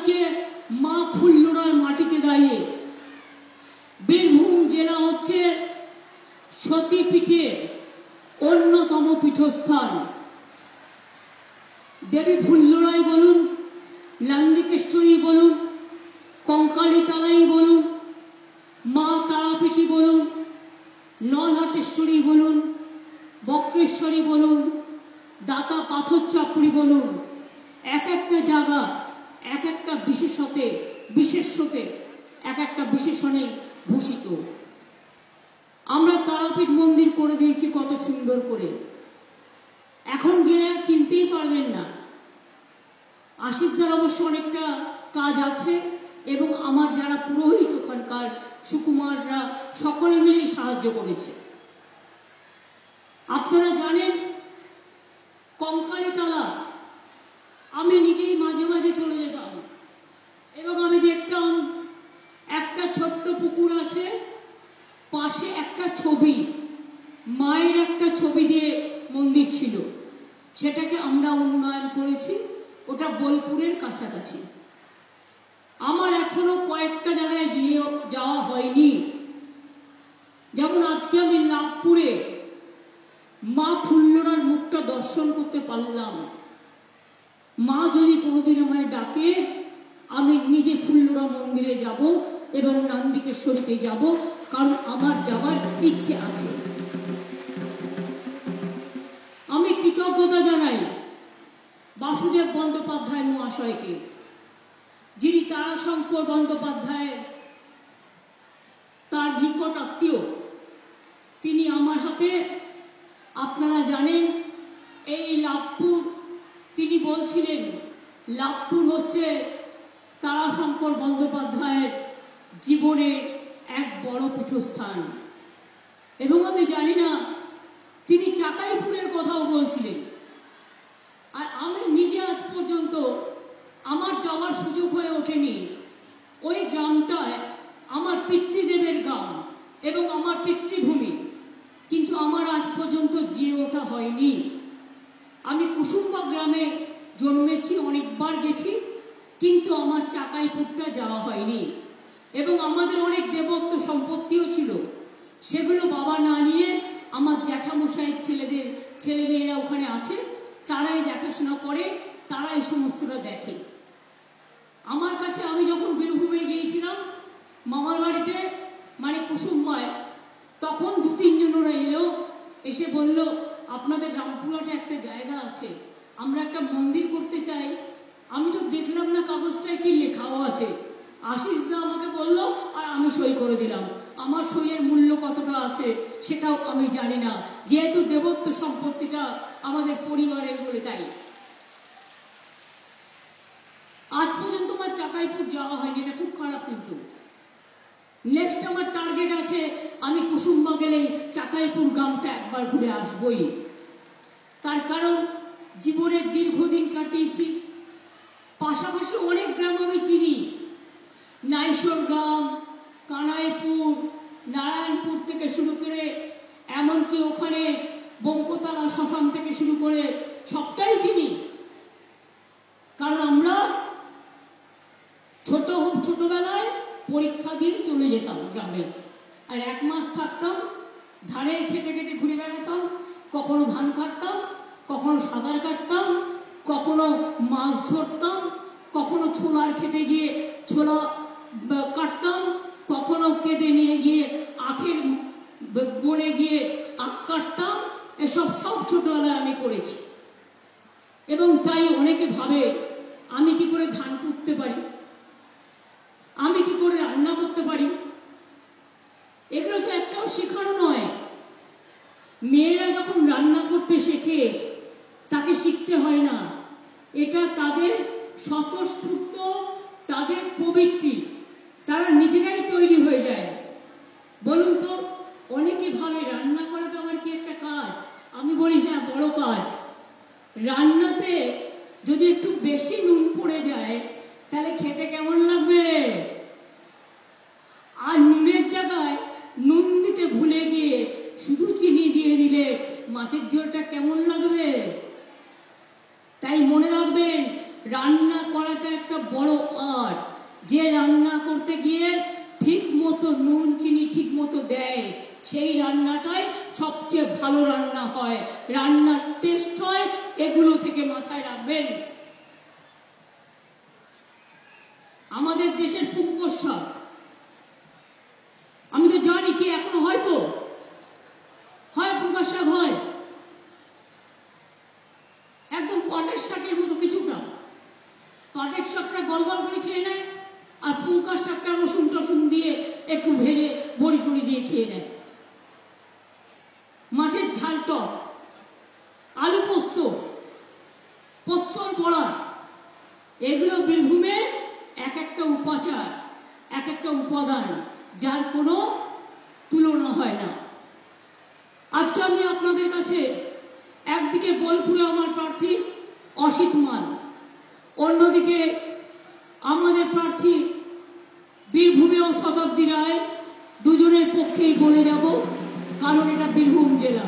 আজকে মা ফুল্লরার মাটিতে দাঁড়িয়ে। বীরভূম জেলা হচ্ছে সতীপীঠের অন্যতম পীঠস্থান। দেবী ফুল্লরাই বলুন, নান্দিকেশ্বরী বলুন, কঙ্কালীতলাই বলুন, মা তারাপীঠী বলুন, নলহাটেশ্বরী বলুন, বক্রেশ্বরী বলুন, দাতা পাথর চাপড়ি বলুন, এক একটা জায়গা এক একটা বিশেষ্যতে এক একটা বিশেষণে ভূষিত। আমরা তারাপীঠ মন্দির করে দিয়েছি কত সুন্দর করে, এখন গেলে চিনতেই পারবেন না। আশিসদার অবশ্য অনেকটা কাজ আছে এবং আমার যারা পুরোহিত ওখানকার সুকুমাররা সকলে মিলেই সাহায্য করেছে। আপনারা জানেন কঙ্কালীতলা আমি নিজেই মাঝে মাঝে চলে যেতাম এবং আমি দেখতাম একটা ছোট্ট পুকুর আছে, পাশে একটা ছবি, মায়ের একটা ছবি দিয়ে মন্দির ছিল, সেটাকে আমরা উন্নয়ন করেছি। ওটা বোলপুরের কাছাকাছি। আমার এখনো কয়েকটা জায়গায় যাওয়া হয়নি। যেমন আজকে আমি লাভপুরে মা ফুল্লরার মুখটা দর্শন করতে পারলাম। মা যদি কোনোদিন আমায় ডাকে আমি নিজে ফুল্লরা মন্দিরে যাব এবং নান্দিকেশ্বরীতে যাব, কারণ আমার যাওয়ার ইচ্ছে আছে। আমি কৃতজ্ঞতা জানাই বাসুদেব বন্দ্যোপাধ্যায় মহাশয়কে, যিনি তারাশঙ্কর বন্দ্যোপাধ্যায়ের তার নিকট আত্মীয়। তিনি আমার হাতে, আপনারা জানেন এই লাভপুর, তিনি বলছিলেন লাভপুর হচ্ছে তারাশঙ্কর বন্দ্যোপাধ্যায়ের জীবনের এক বড় পীঠস্থান। এবং আমি জানি না তিনি চাকাইপুরের কথাও বলছিলেন। আর আমি নিজে আজ পর্যন্ত আমার যাওয়ার সুযোগ হয়ে ওঠেনি। ওই গ্রামটায় আমার পিতৃদেবের গ্রাম এবং আমার পিতৃভূমি, কিন্তু আমার আজ পর্যন্ত যেয়ে ওঠা হয়নি। আমি কুসুম্বা গ্রামে জন্মেছি, অনেকবার গেছি, কিন্তু আমার চাকাইপুরটা যাওয়া হয়নি। এবং আমাদের অনেক দেবত্ব সম্পত্তিও ছিল, সেগুলো বাবা না নিয়ে আমার জ্যাঠামশাইয়ের ছেলেমেয়েরা ওখানে আছে, তারাই দেখাশোনা করে, তারা এই সমস্তটা দেখে। আমার কাছে আমি যখন বীরভূমে গিয়েছিলাম মামার বাড়িতে, মানে কুসুম্বায়, তখন 2-3 জনেরা এলো, এসে বলল আপনাদের রামপুরহাটে একটা জায়গা আছে, আমরা একটা মন্দির করতে চাই। আমি তো দেখলাম না কাগজটায় কি লেখাও আছে। আশিসদা আমাকে বলল আর আমি সই করে দিলাম। আমার সইয়ের মূল্য কতটা আছে সেটাও আমি জানি না, যেহেতু দেবত্ব সম্পত্তিটা আমাদের পরিবারের বলে। তাই আজ পর্যন্ত আমার চাকাইপুর যাওয়া হয়নি, এটা খুব খারাপ। কিন্তু নেক্সট আমার টার্গেট আছে, আমি কুসুম্বা গেলেই চাকাইপুর গ্রামটা একবার ঘুরে আসবই। তার কারণ জীবনের দীর্ঘদিন কাটিয়েছি, পাশাপাশি অনেক গ্রাম আমি চিনি। নাইশোর গ্রাম, কানাইপুর, নারায়ণপুর থেকে শুরু করে এমনকি ওখানে বঙ্কতলা শ্মশান থেকে শুরু করে সবটাই চিনি। কারণ আমরা ছোটবেলায় পরীক্ষা দিয়ে চলে যেতাম গ্রামে, আর 1 মাস থাকতাম, ধানের খেতে খেতে ঘুরে বেড়াতাম। কখনো ধান কাটতাম, কখনো সাঁতার কাটতাম, কখনো মাছ ধরতাম, কখনো ছোলার খেতে গিয়ে ছোলা কাটতাম, কখনো কেঁদে নিয়ে গিয়ে আখের বনে গিয়ে আখ কাটতাম। এসব সব ছোটবেলায় আমি করেছি। এবং তাই অনেকে ভাবে আমি কি করে ধান পুঁততে পারি, আমি কি করে রান্না করতে পারি। এগুলো তো একটাও শেখানো নয়। মেয়েরা যখন রান্না করতে শেখে তাকে শিখতে হয় না, এটা তাদের স্বতঃস্ফূর্ত, তাদের প্রবৃত্তি, তারা নিজেরাই তৈরি হয়ে যায়। বলুন তো, অনেকে ভাবে রান্না করাটা আমার কি একটা কাজ। আমি বলি হ্যাঁ, বড় কাজ। রান্নাতে যদি একটু বেশি নুন পড়ে যায় তাহলে খেতে কেমন লাগবে? আর নুনের জায়গায় নুন দিতে ভুলে গিয়ে শুধু চিনি দিয়ে দিলে মাছের ঝোলটা কেমন লাগবে? তাই মনে রাখবেন, রান্না করাটা একটা বড় যে রান্না করতে গিয়ে ঠিক মতো নুন চিনি ঠিক মতো দেয়, সেই রান্নাটাই সবচেয়ে ভালো রান্না হয়, রান্নার টেস্ট হয়। এগুলো থেকে মাথায় রাখবেন। আমাদের দেশের পুঙ্কর শাক, আমি তো জানি কি এখনো হয়তো হয় পুঙ্কর শাক হয়, একদম পাটের শাকের মতো কিছুটা। পাটের শাকটা গল গল করে খেয়ে নেয়, আর পুঙ্কর শাকটা রসুন টসুন দিয়ে একটু ভেজে বড়ি টড়ি দিয়ে খেয়ে নেয়। মাছের ঝাল টক, আলু পোস্ত, পোস্তর বড়া, এগুলো বীরভূমের এক একটা উপাচার, এক একটা উপাদান, যার কোনো তুলনা হয় না। আজকে আমি আপনাদের কাছে একদিকে বোলপুরে আমার প্রার্থী অসিত মাল, অন্যদিকে আমাদের প্রার্থী বীরভূমেও শতাব্দী রায়, দুজনের পক্ষেই বলে যাব, কারণ এটা বীরভূম জেলা।